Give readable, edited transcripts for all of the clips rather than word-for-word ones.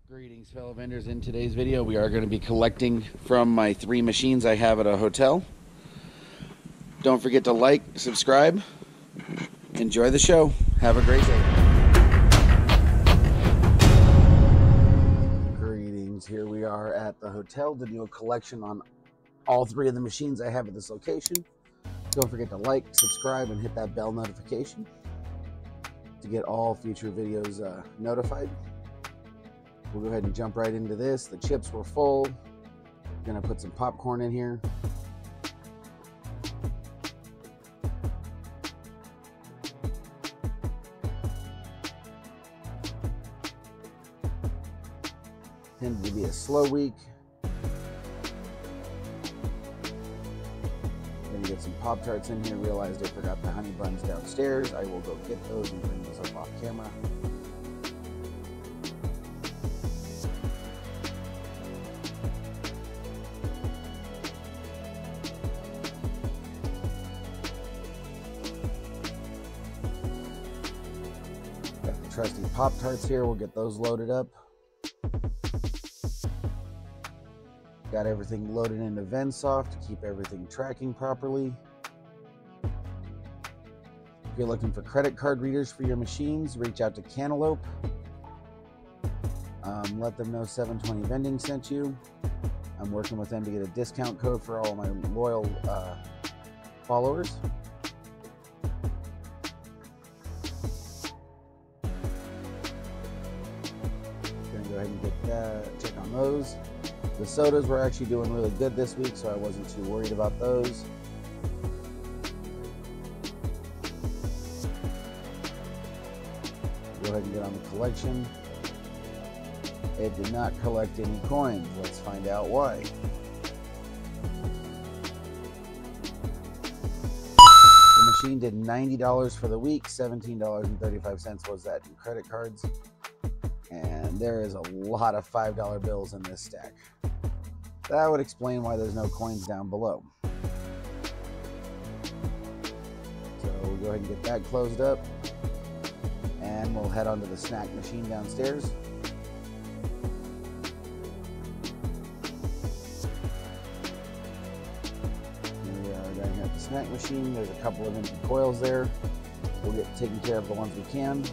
Greetings, fellow vendors. In today's video, we are going to be collecting from my 3 machines I have at a hotel. Don't forget to like, subscribe, enjoy the show. Have a great day. Greetings. Here we are at the hotel to do a collection on all 3 of the machines I have at this location. Don't forget to like, subscribe, and hit that bell notification to get all future videos notified. We'll go ahead and jump right into this. The chips were full. I'm gonna put some popcorn in here. Tended to be a slow week. Gonna get some Pop-Tarts in here. Realized I forgot the honey buns downstairs. I will go get those and bring those up off camera. Trusty Pop-Tarts here. We'll get those loaded up. Got everything loaded into Vensoft to keep everything tracking properly. If you're looking for credit card readers for your machines, reach out to Cantaloupe. Let them know 720 Vending sent you. I'm working with them to get a discount code for all my loyal followers. Go ahead and get that, check on those. The sodas were actually doing really good this week, so I wasn't too worried about those. Go ahead and get on the collection. It did not collect any coins. Let's find out why. The machine did $90 for the week. $17.35 was that in credit cards. And there is a lot of $5 bills in this stack. That would explain why there's no coins down below. So we'll go ahead and get that closed up. And we'll head on to the snack machine downstairs. Here we are down here at the snack machine. There's a couple of empty coils there. We'll get taken care of the ones we can.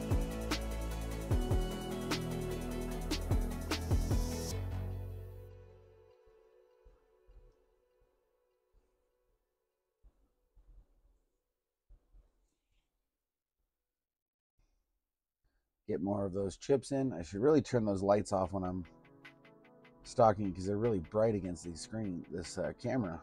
Get more of those chips in. I should really turn those lights off when I'm stocking because they're really bright against this camera.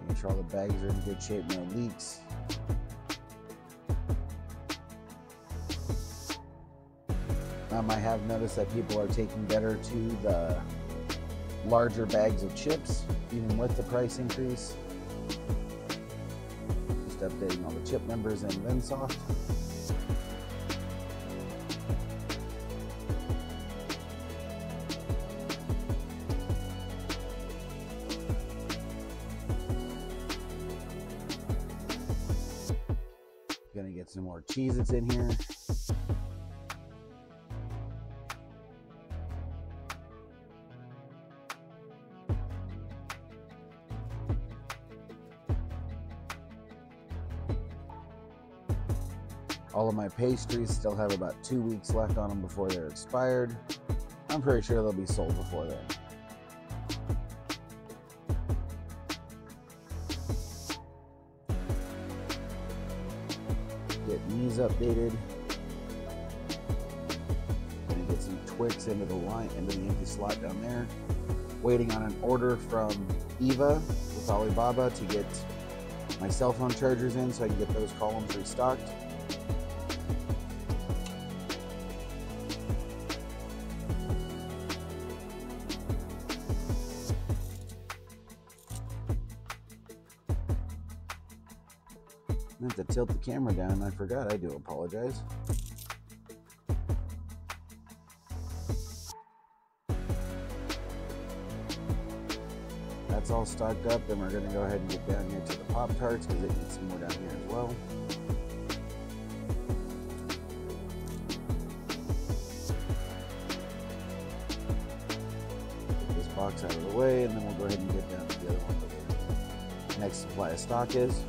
Make sure all the bags are in good shape, no leaks. I have noticed that people are taking better to the larger bags of chips, even with the price increase. Just updating all the chip numbers in Vensoft. Gonna get some more Cheez-Its in here. All of my pastries still have about 2 weeks left on them before they're expired. I'm pretty sure they'll be sold before then. Get these updated. Gonna get some Quicks into the line, into the empty slot down there. Waiting on an order from Eva with Alibaba to get my cell phone chargers in so I can get those columns restocked. meant to tilt the camera down and I forgot. I do apologize. That's all stocked up. Then we're going to go ahead and get down here to the Pop-Tarts because they need some more down here as well. Get this box out of the way, and then we'll go ahead and get down to the other one where the next supply of stock is.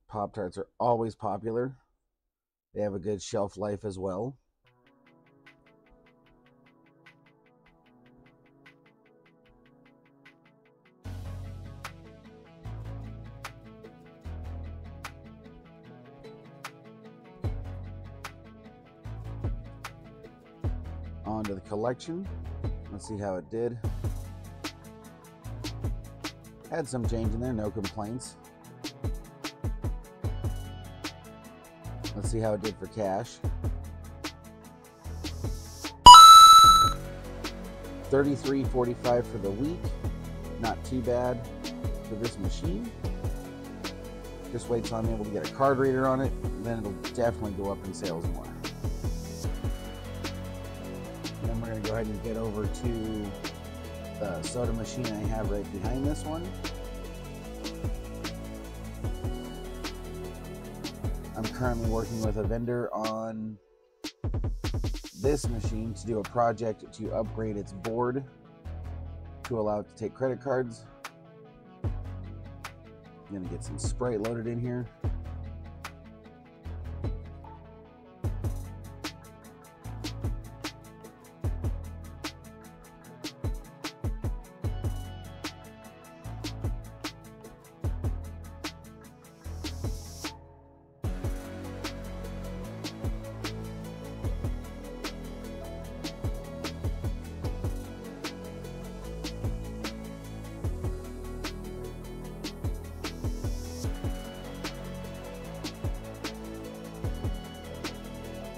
Pop-Tarts are always popular. They have a good shelf life as well. On to the collection. Let's see how it did. Had some change in there, no complaints. Let's see how it did for cash. $33.45 for the week. Not too bad for this machine. Just wait till I'm able to get a card reader on it, then it'll definitely go up in sales more. And then we're going to go ahead and get over to the soda machine I have right behind this one. I'm currently working with a vendor on this machine to do a project to upgrade its board to allow it to take credit cards. I'm gonna get some Sprite loaded in here.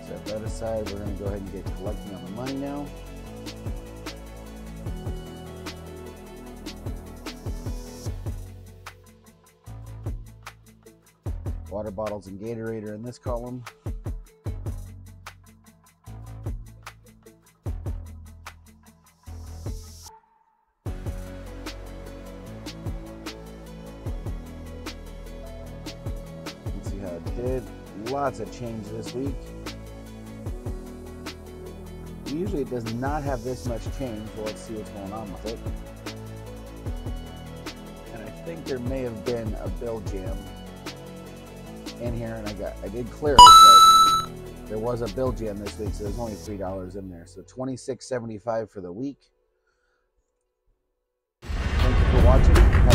Set that aside. We're going to go ahead and get collecting on the money now. Water bottles and Gatorade are in this column. Let's see how it did. Lots of change this week. Usually it does not have this much change. Well, let's see what's going on with it. And I think there may have been a bill jam in here, and I did clear it, but there was a bill jam this week, so there's only $3 in there. So $26.75 for the week. Thank you for watching.